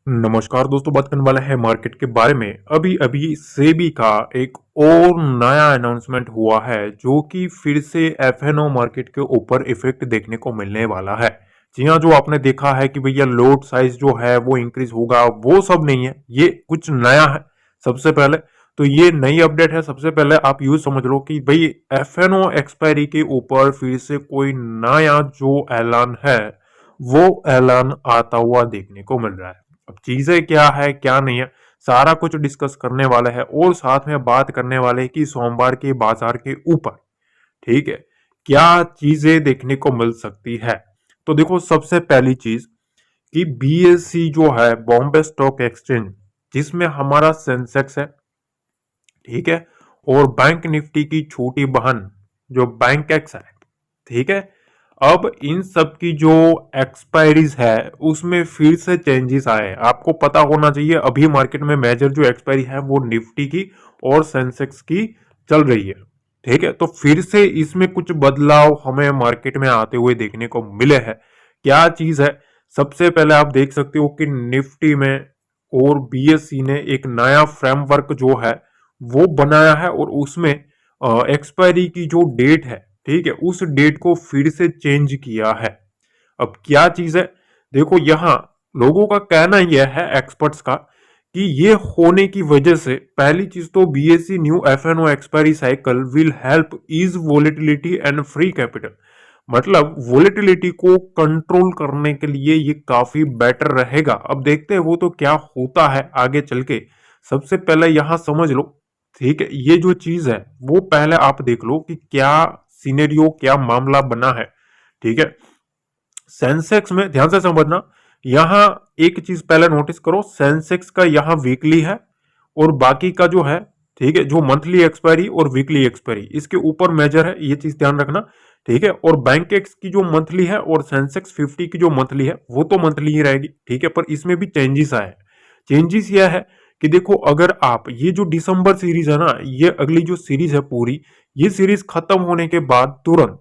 नमस्कार दोस्तों, बात करने वाला है मार्केट के बारे में। अभी अभी सेबी का एक और नया अनाउंसमेंट हुआ है जो कि फिर से एफएनओ मार्केट के ऊपर इफेक्ट देखने को मिलने वाला है। जी हाँ, जो आपने देखा है कि भैया लोड साइज जो है वो इंक्रीज होगा, वो सब नहीं है, ये कुछ नया है। सबसे पहले तो ये नई अपडेट है। सबसे पहले आप यूज समझ लो कि भाई एफएनओ एक्सपायरी के ऊपर फिर से कोई नया जो ऐलान है वो ऐलान आता हुआ देखने को मिल रहा है। अब चीजें क्या है क्या नहीं है, सारा कुछ डिस्कस करने वाला है और साथ में बात करने वाले हैं कि सोमवार के बाजार के ऊपर, ठीक है, क्या चीजें देखने को मिल सकती है। तो देखो, सबसे पहली चीज कि बीएससी जो है, बॉम्बे स्टॉक एक्सचेंज, जिसमें हमारा सेंसेक्स है, ठीक है, और बैंक निफ्टी की छोटी बहन जो बैंक एक्स है, ठीक है। अब इन सब की जो एक्सपायरीज है उसमें फिर से चेंजेस आए। आपको पता होना चाहिए अभी मार्केट में मेजर जो एक्सपायरी है वो निफ्टी की और सेंसेक्स की चल रही है, ठीक है। तो फिर से इसमें कुछ बदलाव हमें मार्केट में आते हुए देखने को मिले हैं। क्या चीज है, सबसे पहले आप देख सकते हो कि निफ्टी में और बीएससी ने एक नया फ्रेमवर्क जो है वो बनाया है और उसमें एक्सपायरी की जो डेट है, ठीक है, उस डेट को फिर से चेंज किया है। अब क्या चीज है, देखो यहां लोगों का कहना यह है, एक्सपर्ट्स का, कि ये होने की वजह से पहली चीज तो BSC new FNO expiry cycle will help ease volatility and free capital. मतलब वोलेटिलिटी को कंट्रोल करने के लिए ये काफी बेटर रहेगा। अब देखते हैं वो तो क्या होता है आगे चल के। सबसे पहले यहां समझ लो, ठीक है, ये जो चीज है वो पहले आप देख लो कि क्या सिनेरियो, क्या मामला बना है, ठीक है। सेंसेक्स में ध्यान से समझना, यहां एक चीज पहले नोटिस करो, सेंसेक्स का यहां वीकली है और बाकी का जो है, ठीक है, जो मंथली एक्सपायरी और वीकली एक्सपायरी इसके ऊपर मेजर है, ये चीज ध्यान रखना, ठीक है। और बैंक एक्स की जो मंथली है और सेंसेक्स 50 की जो मंथली है वो तो मंथली ही रहेगी, ठीक है। पर इसमें भी चेंजेस आए हैं। चेंजेस यह है कि देखो, अगर आप ये जो दिसंबर सीरीज है ना, ये अगली जो सीरीज है पूरी, ये सीरीज खत्म होने के बाद तुरंत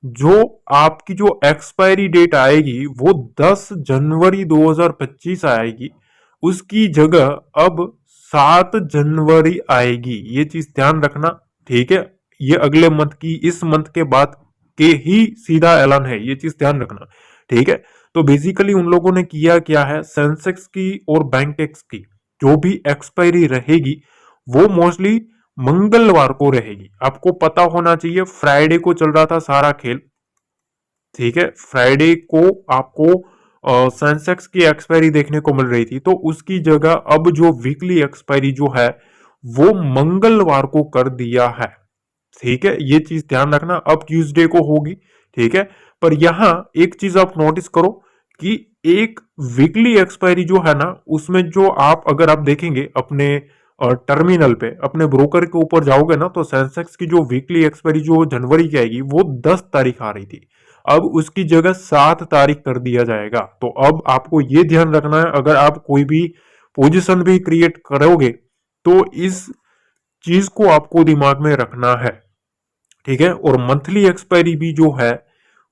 जो आपकी जो एक्सपायरी डेट आएगी वो 10 जनवरी 2025 आएगी, उसकी जगह अब 7 जनवरी आएगी। ये चीज ध्यान रखना, ठीक है। ये अगले मंथ की, इस मंथ के बाद के ही सीधा ऐलान है, ये चीज ध्यान रखना, ठीक है। तो बेसिकली उन लोगों ने किया क्या है, सेंसेक्स की और बैंक एक्स की जो भी एक्सपायरी रहेगी वो मोस्टली मंगलवार को रहेगी। आपको पता होना चाहिए फ्राइडे को चल रहा था सारा खेल, ठीक है। फ्राइडे को आपको सेंसेक्स की एक्सपायरी देखने को मिल रही थी, तो उसकी जगह अब जो वीकली एक्सपायरी जो है वो मंगलवार को कर दिया है, ठीक है। ये चीज ध्यान रखना, अब ट्यूसडे को होगी, ठीक है। पर यहां एक चीज आप नोटिस करो कि एक वीकली एक्सपायरी जो है ना, उसमें जो आप अगर आप देखेंगे अपने टर्मिनल पे, अपने ब्रोकर के ऊपर जाओगे ना, तो सेंसेक्स की जो वीकली एक्सपायरी जो जनवरी की आएगी वो 10 तारीख आ रही थी, अब उसकी जगह 7 तारीख कर दिया जाएगा। तो अब आपको ये ध्यान रखना है, अगर आप कोई भी पोजीशन भी क्रिएट करोगे तो इस चीज को आपको दिमाग में रखना है, ठीक है। और मंथली एक्सपायरी भी जो है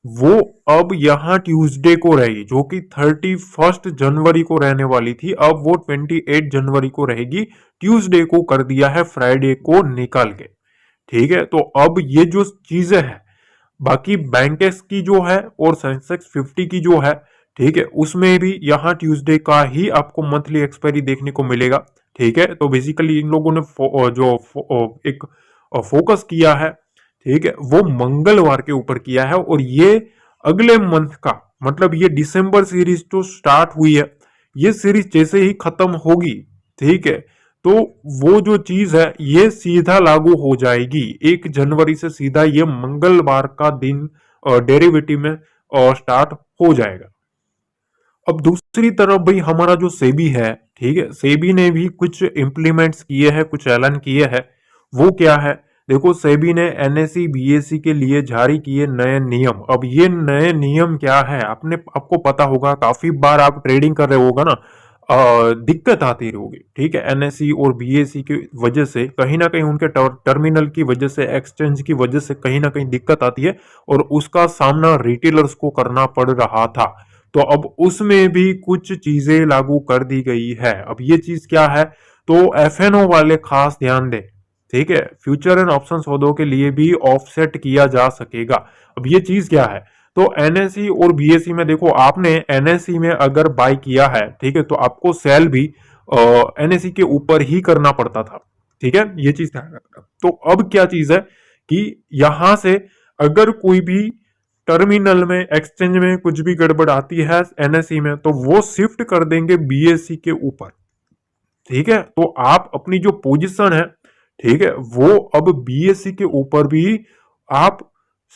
वो अब यहां ट्यूसडे को रहेगी, जो कि 31 जनवरी को रहने वाली थी, अब वो 28 जनवरी को रहेगी। ट्यूसडे को कर दिया है फ्राइडे को निकाल के, ठीक है। तो अब ये जो चीजें हैं, बाकी बैंकेस की जो है और सेंसेक्स 50 की जो है, ठीक है, उसमें भी यहाँ ट्यूसडे का ही आपको मंथली एक्सपायरी देखने को मिलेगा, ठीक है। तो बेसिकली इन लोगों ने एक फोकस किया है, ठीक है, वो मंगलवार के ऊपर किया है। और ये अगले मंथ का, मतलब ये दिसंबर सीरीज तो स्टार्ट हुई है, ये सीरीज जैसे ही खत्म होगी, ठीक है, तो वो जो चीज है ये सीधा लागू हो जाएगी 1 जनवरी से, सीधा ये मंगलवार का दिन डेरिवेटिव में स्टार्ट हो जाएगा। अब दूसरी तरफ भाई हमारा जो सेबी है, ठीक है, सेबी ने भी कुछ इंप्लीमेंट्स किए हैं, कुछ ऐलान किए हैं। वो क्या है, देखो, सेबी ने एनएसई बीएसई के लिए जारी किए नए नियम। अब ये नए नियम क्या है, आपको पता होगा, काफी बार आप ट्रेडिंग कर रहे होगा ना, दिक्कत आती होगी, ठीक है। एनएसई और बीएसई की वजह से कहीं ना कहीं उनके टर्मिनल की वजह से, एक्सचेंज की वजह से कहीं ना कहीं दिक्कत आती है और उसका सामना रिटेलर्स को करना पड़ रहा था। तो अब उसमें भी कुछ चीजें लागू कर दी गई है। अब ये चीज क्या है, तो एफएनओ वाले खास ध्यान दें। ठीक है, फ्यूचर एंड ऑप्शन सौदों के लिए भी ऑफसेट किया जा सकेगा। अब ये चीज क्या है, तो एनएसई और बीएसई में देखो, आपने एनएसई में अगर बाय किया है, ठीक है, तो आपको सेल भी एनएसई के ऊपर ही करना पड़ता था। ठीक है, ये चीज ध्यान रखना। तो अब क्या चीज है कि यहां से अगर कोई भी टर्मिनल में, एक्सचेंज में कुछ भी गड़बड़ आती है एनएसई में, तो वो शिफ्ट कर देंगे बीएसई के ऊपर। ठीक है, तो आप अपनी जो पोजीशन है, ठीक है, वो अब बीएसई के ऊपर भी आप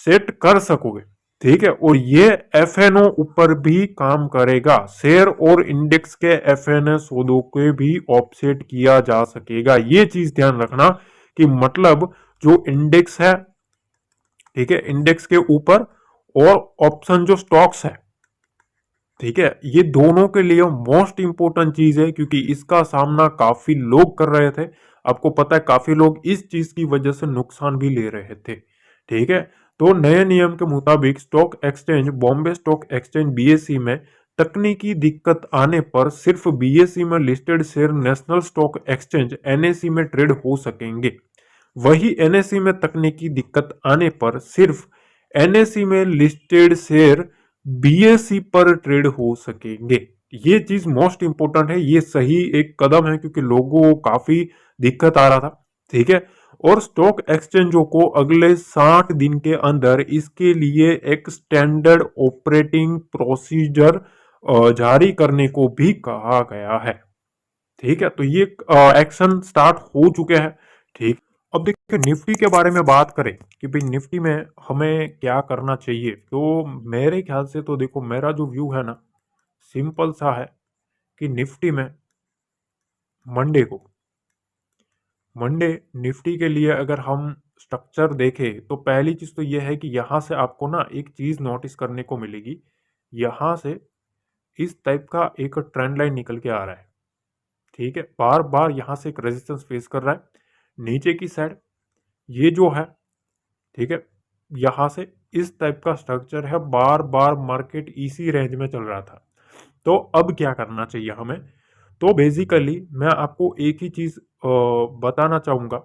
सेट कर सकोगे। ठीक है, और ये एफएनओ ऊपर भी काम करेगा। शेयर और इंडेक्स के एफएनओ सौदों के भी ऑफसेट किया जा सकेगा। ये चीज ध्यान रखना कि मतलब जो इंडेक्स है, ठीक है, इंडेक्स के ऊपर और ऑप्शन जो स्टॉक्स है, ठीक है, ये दोनों के लिए मोस्ट इंपोर्टेंट चीज है, क्योंकि इसका सामना काफी लोग कर रहे थे। आपको पता है काफी लोग इस चीज की वजह से नुकसान भी ले रहे थे। ठीक है, तो नए नियम के मुताबिक stock exchange, Bombay stock exchange BSE में तकनीकी दिक्कत आने पर सिर्फ बीएसई में listed share national stock exchange NSE में ट्रेड हो सकेंगे। वही एनएसई में तकनीकी दिक्कत आने पर सिर्फ एनएसई में लिस्टेड शेयर बीएसई पर ट्रेड हो सकेंगे। ये चीज मोस्ट इंपोर्टेंट है, ये सही एक कदम है, क्योंकि लोगों को काफी दिक्कत आ रहा था। ठीक है, और स्टॉक एक्सचेंजों को अगले 60 दिन के अंदर इसके लिए एक स्टैंडर्ड ऑपरेटिंग प्रोसीजर जारी करने को भी कहा गया है। ठीक है, तो ये एक्शन स्टार्ट हो चुके हैं। ठीक, अब देखिए निफ्टी के बारे में बात करें कि भाई निफ्टी में हमें क्या करना चाहिए, तो मेरे ख्याल से तो देखो, मेरा जो व्यू है ना, सिंपल सा है कि निफ्टी में मंडे को, मंडे निफ्टी के लिए अगर हम स्ट्रक्चर देखें, तो पहली चीज तो यह है कि यहां से आपको ना एक चीज नोटिस करने को मिलेगी। यहां से इस टाइप का एक ट्रेंड लाइन निकल के आ रहा है। ठीक है, बार बार यहां से एक रेजिस्टेंस फेस कर रहा है नीचे की साइड, ये जो है, ठीक है, यहां से इस टाइप का स्ट्रक्चर है। बार बार मार्केट इसी रेंज में चल रहा था। तो अब क्या करना चाहिए हमें, तो बेसिकली मैं आपको एक ही चीज बताना चाहूंगा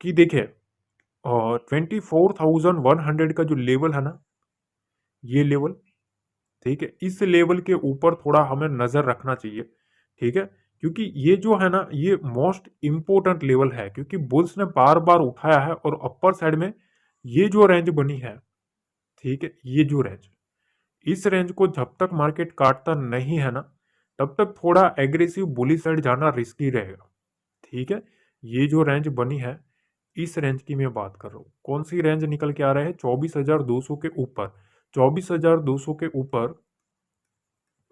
कि देखिए 24,100 का जो लेवल है ना, ये लेवल, ठीक है, इस लेवल के ऊपर थोड़ा हमें नजर रखना चाहिए। ठीक है, क्योंकि ये जो है ना, ये मोस्ट इंपोर्टेंट लेवल है, क्योंकि बुल्स ने बार बार उठाया है और अपर साइड में ये जो रेंज बनी है, ठीक है, ये जो रेंज, इस रेंज को जब तक मार्केट काटता नहीं है ना, तब तक थोड़ा एग्रेसिव बुली साइड जाना रिस्की रहेगा। ठीक है, ये जो रेंज बनी है, इस रेंज की मैं बात कर रहा हूँ। कौन सी रेंज निकल के आ रहा है, 24,200 के ऊपर। 24,200 के ऊपर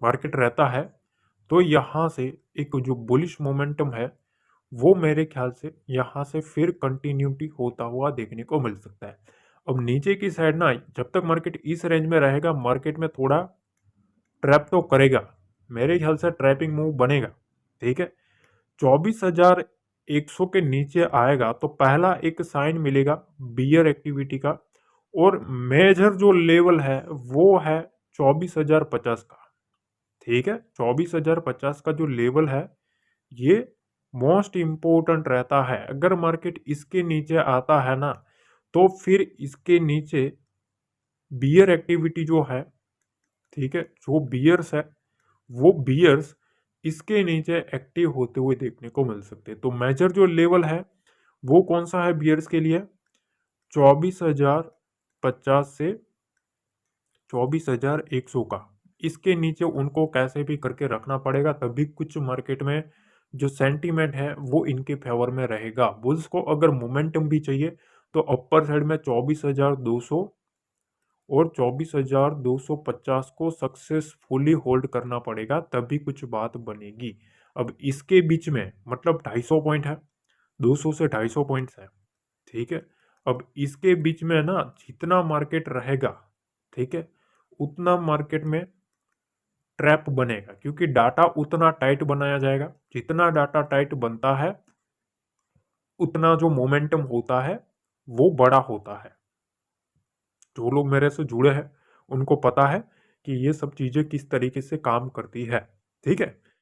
मार्केट रहता है, तो यहां से एक जो बुलिश मोमेंटम है, वो मेरे ख्याल से यहां से फिर कंटिन्यूटी होता हुआ देखने को मिल सकता है। अब नीचे की साइड ना, जब तक मार्केट इस रेंज में रहेगा, मार्केट में थोड़ा ट्रैप तो करेगा, मेरे ख्याल से ट्रैपिंग मूव बनेगा। ठीक है, 24,100 के नीचे आएगा तो पहला एक साइन मिलेगा बियर एक्टिविटी का, और मेजर जो लेवल है वो है 24,050 का। ठीक है, 24,050 का जो लेवल है, ये मोस्ट इंपोर्टेंट रहता है। अगर मार्केट इसके नीचे आता है ना, तो फिर इसके नीचे बियर एक्टिविटी जो है, ठीक है, जो बियर्स है, वो बियर्स इसके नीचे एक्टिव होते हुए देखने को मिल सकते हैं। तो मेजर जो लेवल है वो कौन सा है बियर्स के लिए, 24,050 से 24,100 का। इसके नीचे उनको कैसे भी करके रखना पड़ेगा, तभी कुछ मार्केट में जो सेंटीमेंट है वो इनके फेवर में रहेगा। बुल्स को अगर मोमेंटम भी चाहिए, तो अपर साइड में 24,200 और 24,250 को सक्सेसफुली होल्ड करना पड़ेगा, तभी कुछ बात बनेगी। अब इसके बीच में मतलब 250 पॉइंट है, 200 से 250 पॉइंट्स है। ठीक है, अब इसके बीच में ना जितना मार्केट रहेगा, ठीक है, उतना मार्केट में ट्रैप बनेगा, क्योंकि डाटा उतना टाइट बनाया जाएगा। जितना डाटा टाइट बनता है, उतना जो मोमेंटम होता है वो बड़ा होता है। जो लोग मेरे से जुड़े हैं उनको पता है कि ये सब चीज़ें किस तरीके से काम करती है, ठीक है?